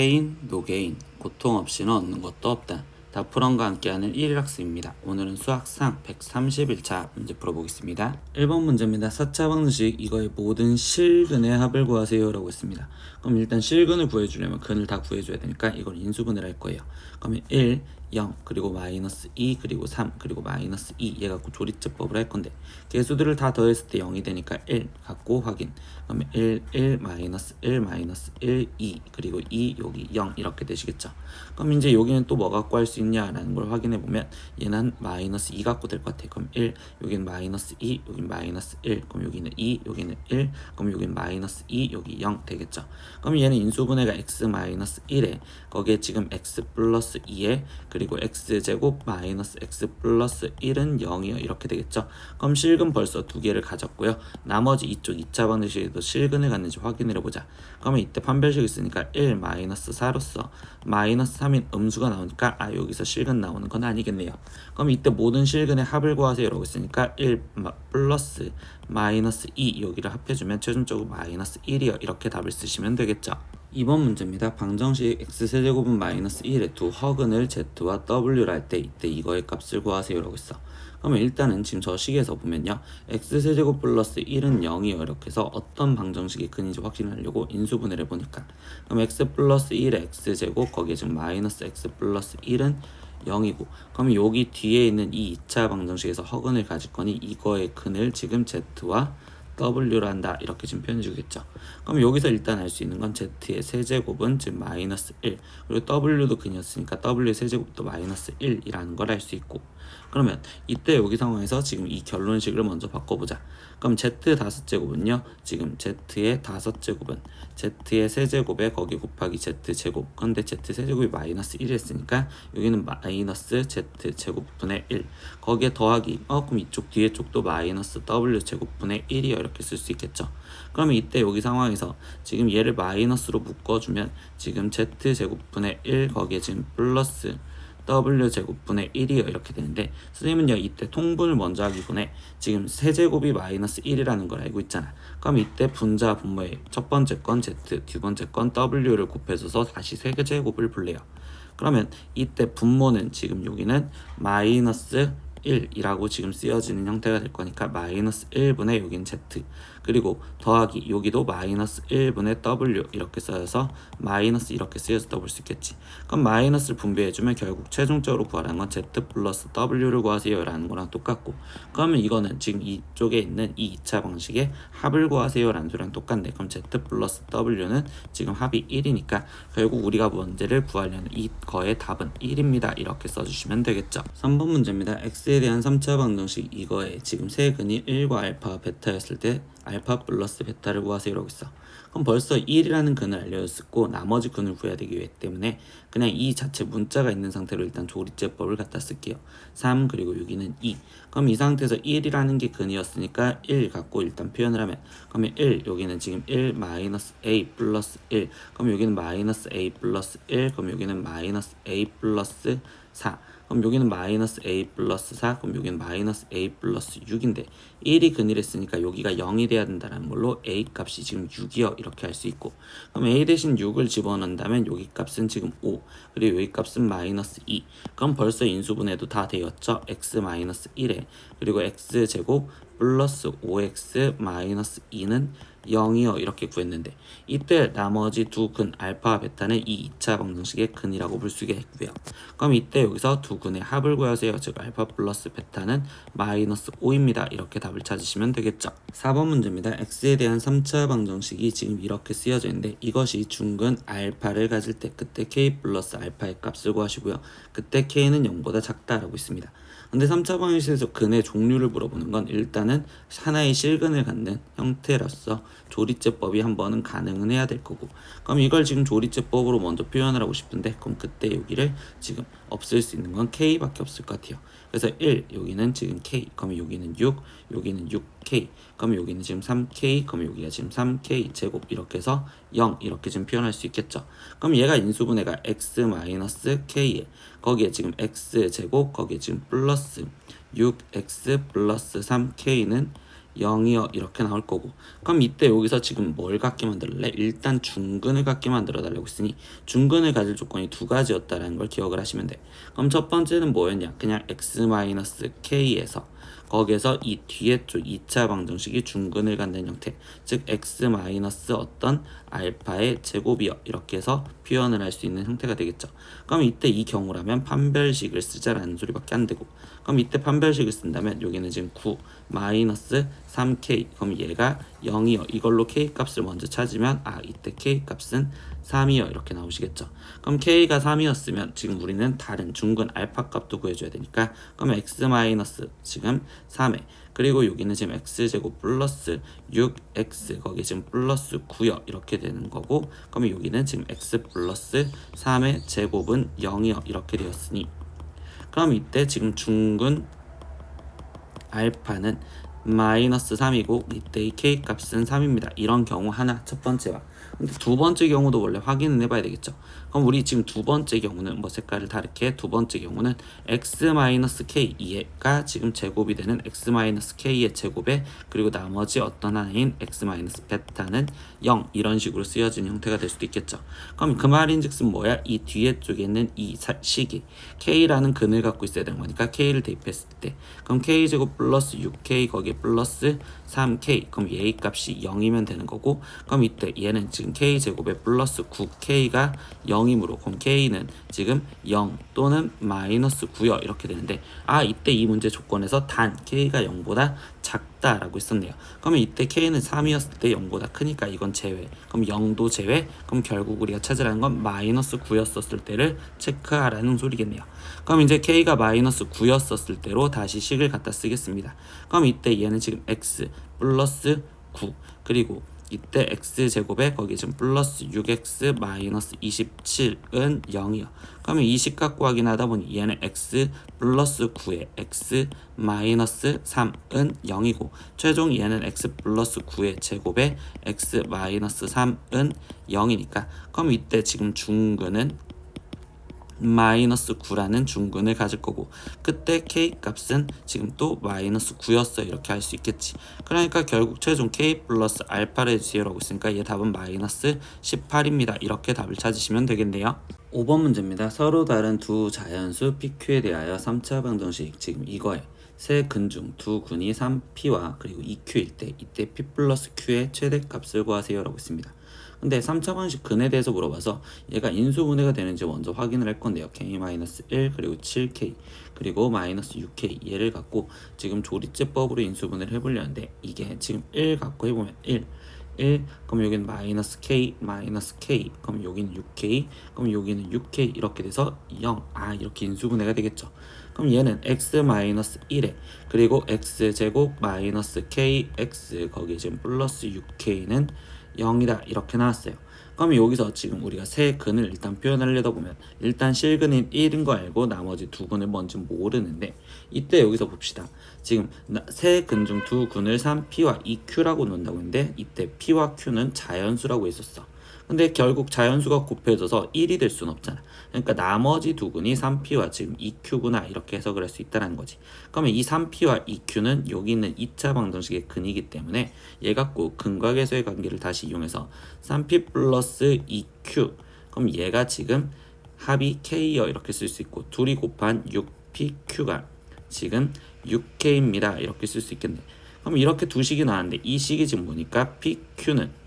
페인, 노게인, 고통 없이는 얻는 것도 없다. 다프런과 함께하는 1일학습입니다. 오늘은 수학상 131차 문제 풀어보겠습니다. 1번 문제입니다. 4차 방정식 이거의 모든 실근의 합을 구하세요 라고 했습니다. 그럼 일단 실근을 구해주려면 근을 다 구해줘야 되니까 이걸 인수분해를 할 거예요. 그러면 1, 0, 그리고 마이너스 2, 그리고 3, 그리고 마이너스 2 얘 갖고 조리제법을 할 건데 개수들을 다 더했을 때 0이 되니까 1 갖고 확인. 그러면 1, 1, 마이너스 1, 마이너스 1, 2, 그리고 2, 여기 0 이렇게 되시겠죠. 그럼 이제 여기는 또 뭐 갖고 할 수 있냐라는 걸 확인해 보면 얘는 마이너스 2 갖고 될 것 같아요. 그럼 1, 여기는 마이너스 2, 여기는 마이너스 1, 그럼 여기는 2, 여기는 1, 그럼 여기는 마이너스 2, 여기 0 되겠죠. 그럼 얘는 인수분해가 x 마이너스 1에 거기에 지금 x 플러스 2에 그리고 x제곱 마이너스 x 플러스 1은 0이요 이렇게 되겠죠. 그럼 실근 벌써 두 개를 가졌고요. 나머지 이쪽 2차 방정식에도 실근을 갖는지 확인을 해보자. 그러면 이때 판별식 있으니까 1 마이너스 4로서 마이너스 3인 음수가 나오니까 여기서 실근 나오는 건 아니겠네요. 그럼 이때 모든 실근의 합을 구하세요 라고 했으니까 1 플러스 마이너스 2 여기를 합해주면 최종적으로 마이너스 1이요 이렇게 답을 쓰시면 되겠죠. 2번 문제입니다. 방정식 x세제곱은 마이너스 1의 두 허근을 z와 w를 할 때 이때 이거의 값을 구하세요 라고 했어. 그러면 일단은 지금 저 식에서 보면요 x세제곱 플러스 1은 0이요 이렇게 해서 어떤 방정식이 근인지 확인하려고 인수분해를 해보니까 그럼 x 플러스 1의 x제곱 거기에 지금 마이너스 x 플러스 1은 0이고 그럼 여기 뒤에 있는 이 2차 방정식에서 허근을 가질 거니 이거의 근을 지금 z와 w를 한다 이렇게 지금 표현해 주겠죠. 그럼 여기서 일단 알 수 있는 건 z의 세제곱은 지금 마이너스 1 그리고 w도 근이었으니까 w의 세제곱도 마이너스 1이라는 걸 알 수 있고 그러면 이때 여기 상황에서 지금 이 결론식을 먼저 바꿔보자. 그럼 z 다섯 제곱은요 지금 z의 다섯 제곱은 z의 세제곱에 거기 곱하기 z 제곱 근데 z 세제곱이 마이너스 1이 했으니까 여기는 마이너스 z 제곱분의 1 거기에 더하기 그럼 이쪽 뒤에 쪽도 마이너스 w 제곱분의 1이요 이렇게 쓸 수 있겠죠. 그러면 이때 여기 상황에서 지금 얘를 마이너스로 묶어주면 지금 z 제곱분의 1 거기에 지금 플러스 w 제곱분의 1이요 이렇게 되는데 선생님은요 이때 통분을 먼저 하기 전에 지금 세제곱이 마이너스 1이라는 걸 알고 있잖아. 그럼 이때 분자 분모의 첫 번째 건 z 두 번째 건 w를 곱해줘서 다시 세제곱을 불래요. 그러면 이때 분모는 지금 여기는 마이너스 1이라고 지금 쓰여지는 형태가 될 거니까 마이너스 1분의 여긴 z 그리고 더하기 여기도 마이너스 1분의 w 이렇게 써서 마이너스 이렇게 쓰여졌다 볼 수 있겠지. 그럼 마이너스를 분배해주면 결국 최종적으로 구하라는 건 z 플러스 w를 구하세요 라는 거랑 똑같고 그러면 이거는 지금 이쪽에 있는 이 2차 방식의 합을 구하세요 라는 소리랑 똑같네. 그럼 z 플러스 w는 지금 합이 1이니까 결국 우리가 문제를 구하려는 이거의 답은 1입니다 이렇게 써주시면 되겠죠. 3번 문제입니다. x에 대한 3차 방정식 이거에 지금 세근이 1과 알파 베타였을 때 알파 플러스 베타를 구하세요 라고 있어. 그럼 벌써 1이라는 근을 알려줬고 나머지 근을 구해야 되기 때문에 그냥 이 자체 문자가 있는 상태로 일단 조리제법을 갖다 쓸게요. 3 그리고 여기는 2 그럼 이 상태에서 1이라는 게 근이었으니까 1 갖고 일단 표현을 하면 그러면 1 여기는 지금 1 마이너스 a 플러스 1 그럼 여기는 마이너스 a 플러스 1 그럼 여기는 마이너스 a 플러스 4 그럼 여기는 마이너스 a 플러스 4 그럼 여기는 마이너스 a 플러스 6인데 1이 근이랬으니까 여기가 0이 돼야 된다는 걸로 a 값이 지금 6이요 이렇게 할 수 있고 그럼 a 대신 6을 집어넣는다면 여기 값은 지금 5 그리고 여기 값은 마이너스 2 그럼 벌써 인수분해도 다 되었죠. x 마이너스 1에 그리고 x제곱 플러스 5x 마이너스 2는 0이요 이렇게 구했는데 이때 나머지 두 근 알파 베타는 이 2차 방정식의 근이라고 볼 수 있고요. 그럼 이때 여기서 두 근의 합을 구하세요. 즉 알파 플러스 베타는 마이너스 5입니다 이렇게 답을 찾으시면 되겠죠. 4번 문제입니다. x에 대한 3차 방정식이 지금 이렇게 쓰여져 있는데 이것이 중근 알파를 가질 때 그때 k 플러스 알파의 값을 구하시고요. 그때 k는 0보다 작다라고 있습니다. 근데 3차 방정식에서 근의 종류를 물어보는 건 일단은 하나의 실근을 갖는 형태로서 조리제법이 한 번은 가능은 해야 될 거고 그럼 이걸 지금 조리제법으로 먼저 표현을 하고 싶은데 그럼 그때 여기를 지금 없앨 수 있는 건 k밖에 없을 것 같아요. 그래서 1 여기는 지금 k 그럼 여기는 6 여기는 6k 그럼 여기는 지금 3k 그럼 여기가 지금 3k 제곱 이렇게 해서 0 이렇게 지금 표현할 수 있겠죠. 그럼 얘가 인수분해가 x 마이너스 k에 거기에 지금 x 제곱 거기에 지금 플러스 6x 플러스 3k는 0이요 이렇게 나올 거고, 그럼 이때 여기서 지금 뭘 갖게 만들래? 일단 중근을 갖게 만들어 달라고 했으니 중근을 가질 조건이 두 가지였다라는 걸 기억을 하시면 돼. 그럼 첫 번째는 뭐였냐? 그냥 x-k에서 거기에서 이 뒤에 쪽 2차 방정식이 중근을 갖는 형태, 즉 x 마이너스 어떤 알파의 제곱이요 이렇게 해서 표현을 할 수 있는 형태가 되겠죠. 그럼 이때 이 경우라면 판별식을 쓰자라는 소리밖에 안 되고, 그럼 이때 판별식을 쓴다면 여기는 지금 9 마이너스 3k, 그럼 얘가 0이요 이걸로 k 값을 먼저 찾으면 이때 k 값은 3이요 이렇게 나오시겠죠. 그럼 k가 3이었으면 지금 우리는 다른 중근 알파 값도 구해줘야 되니까, 그러면 x 마이너스 지금 3에 그리고 여기는 지금 x제곱 플러스 6x 거기 지금 플러스 9요 이렇게 되는 거고, 그러면 여기는 지금 x 플러스 3의 제곱은 0이요 이렇게 되었으니, 그럼 이때 지금 중근 알파는 마이너스 3이고 이때의 k 값은 3입니다. 이런 경우 하나, 첫 번째와. 근데 두 번째 경우도 원래 확인을 해봐야 되겠죠. 그럼 우리 지금 두 번째 경우는 뭐 색깔을 다르게, 두 번째 경우는 x-k 얘가 지금 제곱이 되는 x-k의 제곱에 그리고 나머지 어떤 하나인 x-베타는 0 이런 식으로 쓰여진 형태가 될 수도 있겠죠. 그럼 그 말인즉슨 뭐야? 이 뒤에 쪽에 있는 이 식이 k라는 근을 갖고 있어야 되는 거니까 k를 대입했을 때 그럼 k제곱 플러스 6k 거기에 플러스 3k, 그럼 얘의 값이 0이면 되는 거고, 그럼 이때 얘는 지금 k제곱에 플러스 9k가 0이므로 그럼 k는 지금 0 또는 마이너스 9요 이렇게 되는데, 이때 이 문제 조건에서 단 k가 0보다 작다라고 했었네요. 그러면 이때 k는 3이었을 때 0보다 크니까 이건 제외, 그럼 0도 제외, 그럼 결국 우리가 찾으라는 건 마이너스 9였었을 때를 체크하라는 소리겠네요. 그럼 이제 k가 마이너스 9였었을 때로 다시 식을 갖다 쓰겠습니다. 그럼 이때 얘는 지금 x 플러스 9 그리고 이때 x제곱에 거기 지금 플러스 6x 마이너스 27은 0이요. 그러면 이 식 갖고 확인하다 보니 얘는 x 플러스 9에 x 마이너스 3은 0이고, 최종 얘는 x 플러스 9의 제곱에 x 마이너스 3은 0이니까 그럼 이때 지금 중근은 마이너스 9라는 중근을 가질 거고, 그때 k 값은 지금 또 마이너스 9였어 이렇게 할 수 있겠지. 그러니까 결국 최종 k 플러스 알파를 지으라고 있으니까 얘 답은 마이너스 18입니다. 이렇게 답을 찾으시면 되겠네요. 5번 문제입니다. 서로 다른 두 자연수 PQ에 대하여 3차 방정식, 지금 이거에 세 근 중 두 근이 3P와 그리고 2Q일 때 이때 P 플러스 Q의 최대값을 구하세요 라고 있습니다. 근데 3차 방식 근에 대해서 물어봐서 얘가 인수분해가 되는지 먼저 확인을 할 건데요. k-1 그리고 7k 그리고 마이너스 6k 얘를 갖고 지금 조리제법으로 인수분해를 해보려는데, 이게 지금 1 갖고 해보면 1 그럼 여기는 마이너스 k 그럼 여기는 6k 그럼 여기는 6k 이렇게 돼서 0 이렇게 인수분해가 되겠죠. 그럼 얘는 x-1에 그리고 x제곱 마이너스 kx 거기에 지금 플러스 6k는 0이다 이렇게 나왔어요. 그럼 여기서 지금 우리가 세 근을 일단 표현하려다 보면 일단 실근인 1인 거 알고 나머지 두 근을 뭔지 모르는데, 이때 여기서 봅시다. 지금 세 근 중 두 근을 3P와 2Q라고 놓는다고 했는데 이때 P와 Q는 자연수라고 했었어. 근데 결국 자연수가 곱해져서 1이 될 수는 없잖아. 그러니까 나머지 두 근이 3P와 지금 2Q구나 이렇게 해석을 할 수 있다는 거지. 그러면 이 3P와 2Q는 여기 있는 2차 방정식의 근이기 때문에 얘 갖고 근과 계수의 관계를 다시 이용해서 3P 플러스 2Q, 그럼 얘가 지금 합이 K여 이렇게 쓸 수 있고, 둘이 곱한 6PQ가 지금 6K입니다 이렇게 쓸 수 있겠네. 그럼 이렇게 두 식이 나왔는데 이 식이 지금 보니까 PQ는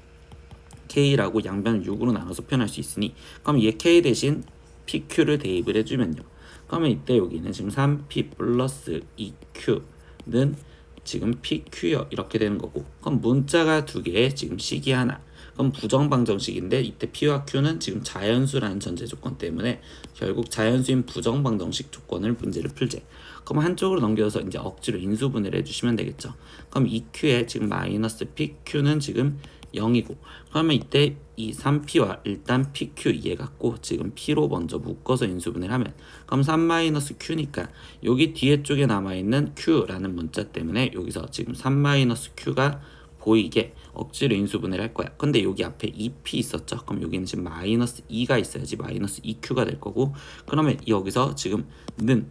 K라고 양변을 6으로 나눠서 표현할 수 있으니, 그럼 얘 K 대신 PQ를 대입을 해주면요. 그러면 이때 여기는 지금 3P 플러스 2Q는 지금 PQ요 이렇게 되는 거고, 그럼 문자가 두 개에 지금 식이 하나, 그럼 부정방정식인데 이때 P와 Q는 지금 자연수라는 전제 조건 때문에 결국 자연수인 부정방정식 조건을 문제를 풀재. 그럼 한쪽으로 넘겨서 이제 억지로 인수분해를 해주시면 되겠죠. 그럼 2Q에 지금 마이너스 PQ는 지금 0이고, 그러면 이때 이 3P와 일단 PQ 이해 갖고 지금 P로 먼저 묶어서 인수분해를 하면, 그럼 3-Q니까 여기 뒤에 쪽에 남아있는 Q라는 문자 때문에 여기서 지금 3-Q가 보이게 억지로 인수분해를 할 거야. 근데 여기 앞에 2P 있었죠. 그럼 여기는 지금 마이너스 2가 있어야지 마이너스 2Q가 될 거고, 그러면 여기서 지금 는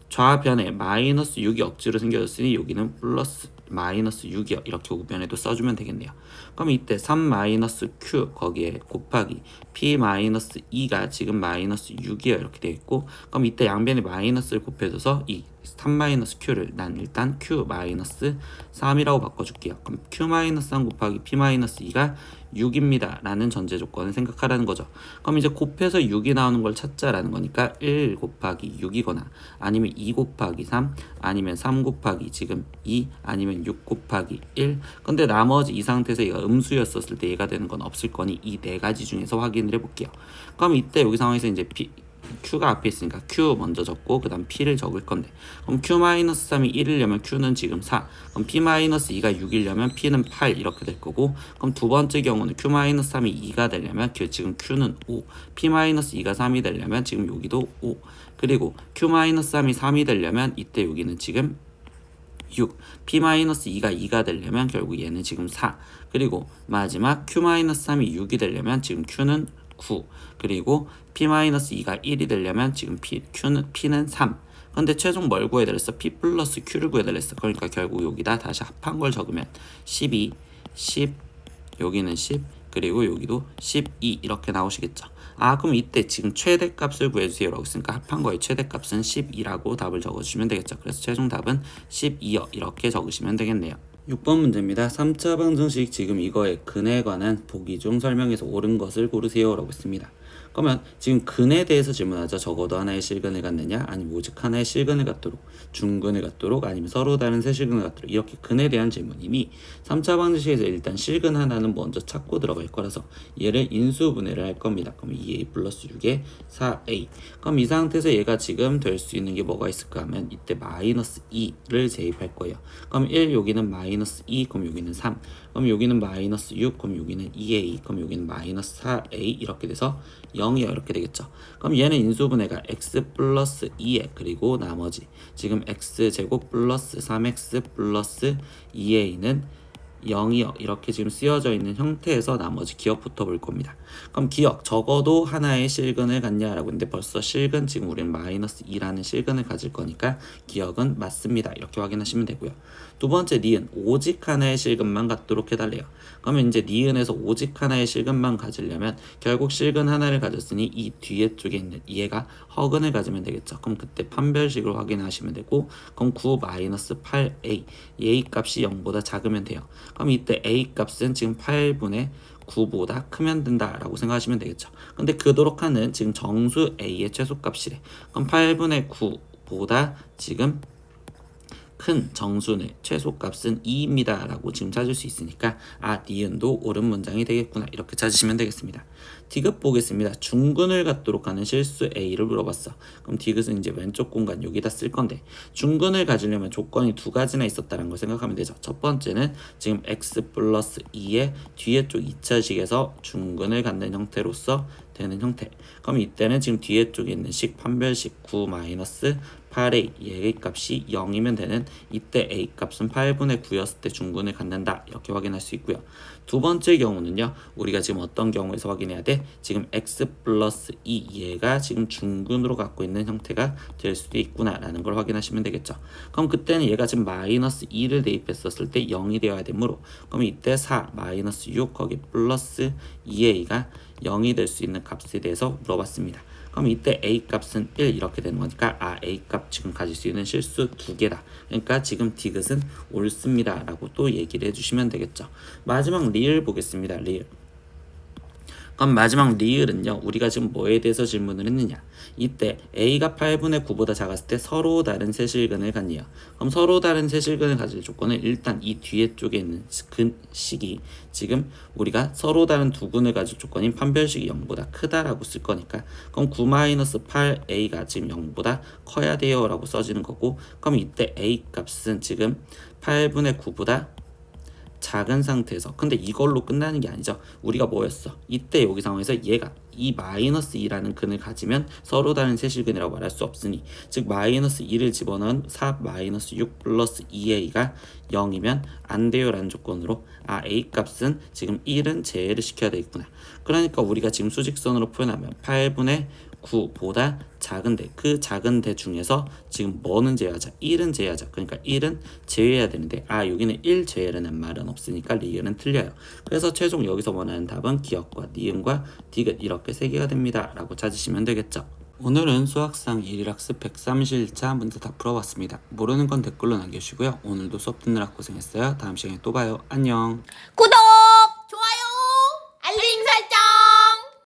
좌변에 마이너스 6이 억지로 생겨졌으니 여기는 플러스 마이너스 6이요. 이렇게 우변에도 써주면 되겠네요. 그럼 이때 3 마이너스 q 거기에 곱하기 p 마이너스 2가 지금 마이너스 6이요. 이렇게 되어 있고, 그럼 이때 양변에 마이너스를 곱해줘서 이 3 마이너스 q를 난 일단 q 마이너스 3이라고 바꿔줄게요. 그럼 q 마이너스 3 곱하기 p 마이너스 2가 6입니다 라는 전제 조건을 생각하라는 거죠. 그럼 이제 곱해서 6이 나오는 걸 찾자라는 거니까 1 곱하기 6이거나 아니면 2 곱하기 3 아니면 3 곱하기 지금 2 아니면 6 곱하기 1. 근데 나머지 이 상태에서 얘가 음수였었을 때 얘가 되는 건 없을 거니 이 네 가지 중에서 확인을 해볼게요. 그럼 이때 여기 상황에서 이제 Q가 앞에 있으니까 Q 먼저 적고 그 다음 P를 적을 건데, 그럼 Q-3이 1이려면 Q는 지금 4, 그럼 P-2가 6이려면 P는 8 이렇게 될 거고, 그럼 두 번째 경우는 Q-3이 2가 되려면 지금 Q는 5, P-2가 3이 되려면 지금 여기도 5, 그리고 Q-3이 3이 되려면 이때 여기는 지금 6, P-2가 2가 되려면 결국 얘는 지금 4, 그리고 마지막 Q-3이 6이 되려면 지금 Q는 9, 그리고 P-2가 1이 되려면 지금 P는 3. 근데 최종 뭘 구해야 되랬어? P 플러스 Q를 구해야 되랬어. 그러니까 결국 여기다 다시 합한 걸 적으면 12, 10, 여기는 10, 그리고 여기도 12 이렇게 나오시겠죠. 아, 그럼 이때 지금 최대값을 구해주세요 라고 했으니까 합한 거의 최대값은 12라고 답을 적어주시면 되겠죠. 그래서 최종 답은 12요 이렇게 적으시면 되겠네요. 6번 문제입니다. 3차 방정식 지금 이거의 근에 관한 보기 중 설명에서 옳은 것을 고르세요 라고 했습니다. 그러면 지금 근에 대해서 질문하죠. 적어도 하나의 실근을 갖느냐, 아니면 오직 하나의 실근을 갖도록, 중근을 갖도록, 아니면 서로 다른 세 실근을 갖도록, 이렇게 근에 대한 질문이니 3차 방정식에서 일단 실근 하나는 먼저 찾고 들어갈 거라서 얘를 인수분해를 할 겁니다. 그럼 2a 플러스 6에 4a. 그럼 이 상태에서 얘가 지금 될 수 있는 게 뭐가 있을까 하면 이때 마이너스 2를 제입할 거예요. 그럼 1 여기는 마이너스 2, 그럼 여기는 3, 그럼 여기는 마이너스 6, 그럼 여기는 2a, 그럼 여기는 마이너스 4a 이렇게 돼서 0이요 이렇게 되겠죠. 그럼 얘는 인수분해가 x 플러스 2에 그리고 나머지 지금 x제곱 플러스 3x 플러스 2a는 0이요 이렇게 지금 쓰여져 있는 형태에서 나머지 기억부터 볼 겁니다. 그럼 기억 적어도 하나의 실근을 갖냐라고 했는데 벌써 실근 지금 우리는 마이너스 2라는 실근을 가질 거니까 기억은 맞습니다. 이렇게 확인하시면 되고요. 두 번째 니은 오직 하나의 실근만 갖도록 해달래요. 그러면 이제 니은에서 오직 하나의 실근만 가지려면 결국 실근 하나를 가졌으니 이 뒤에 쪽에 있는 얘가 허근을 가지면 되겠죠. 그럼 그때 판별식으로 확인하시면 되고, 그럼 9 마이너스 8a a 값이 0보다 작으면 돼요. 그럼 이때 a 값은 지금 8분의 9보다 크면 된다라고 생각하시면 되겠죠. 근데 그도록 하는 지금 정수 a의 최소값이래. 그럼 8분의 9보다 지금 큰 정수의 최소값은 2입니다 라고 지금 찾을 수 있으니까 니은도 옳은 문장이 되겠구나 이렇게 찾으시면 되겠습니다. 디귿 보겠습니다. 중근을 갖도록 하는 실수 A를 물어봤어. 그럼 디귿은 이제 왼쪽 공간 여기다 쓸 건데, 중근을 가지려면 조건이 두 가지나 있었다는 걸 생각하면 되죠. 첫 번째는 지금 x 플러스 2의 뒤에 쪽 2차식에서 중근을 갖는 형태로서 되는 형태. 그럼 이때는 지금 뒤에 쪽에 있는 식 판별식 9 마이너스 8a 얘의 값이 0이면 되는 이때 a 값은 8분의 9였을 때 중근을 갖는다 이렇게 확인할 수 있고요. 두 번째 경우는요, 우리가 지금 어떤 경우에서 확인해야 돼? 지금 x 플러스 2 얘가 지금 중근으로 갖고 있는 형태가 될 수도 있구나 라는 걸 확인하시면 되겠죠. 그럼 그때는 얘가 지금 마이너스 2를 대입했었을 때 0이 되어야 되므로, 그럼 이때 4 마이너스 6 거기 플러스 2a가 0이 될 수 있는 값에 대해서 물어봤습니다. 그럼 이때 a 값은 1 이렇게 되는 거니까 a 값 지금 가질 수 있는 실수 두 개다. 그러니까 지금 디귿은 옳습니다 라고 또 얘기를 해주시면 되겠죠. 마지막 리을 보겠습니다. 리을. 그럼 마지막 리을은요, 우리가 지금 뭐에 대해서 질문을 했느냐, 이때 a가 8분의 9보다 작았을 때 서로 다른 세실근을 갖네요. 그럼 서로 다른 세실근을 가질 조건은 일단 이 뒤에 쪽에 있는 식이 지금 우리가 서로 다른 두 근을 가질 조건인 판별식이 0보다 크다라고 쓸 거니까, 그럼 9-8a가 지금 0보다 커야 돼요 라고 써지는 거고, 그럼 이때 a 값은 지금 8분의 9보다 작은 상태에서, 근데 이걸로 끝나는 게 아니죠. 우리가 뭐였어? 이때 여기 상황에서 얘가 이 마이너스 2라는 근을 가지면 서로 다른 세실근이라고 말할 수 없으니, 즉 마이너스 2를 집어넣은 4 마이너스 6 플러스 2a가 0이면 안 돼요 라는 조건으로 a 값은 지금 1은 제외를 시켜야 되겠구나. 그러니까 우리가 지금 수직선으로 표현하면 8분의 9보다 작은데 그 작은데 중에서 지금 뭐는 제외하자? 1은 제외하자. 그러니까 1은 제외해야 되는데 여기는 1 제외라는 말은 없으니까 리을은 틀려요. 그래서 최종 여기서 원하는 답은 기역과 니은과 디귿 이렇게 세 개가 됩니다 라고 찾으시면 되겠죠. 오늘은 수학상 1일학습 131차 문제 다 풀어봤습니다. 모르는 건 댓글로 남겨주시고요. 오늘도 수업 듣느라 고생했어요. 다음 시간에 또 봐요. 안녕. 구독!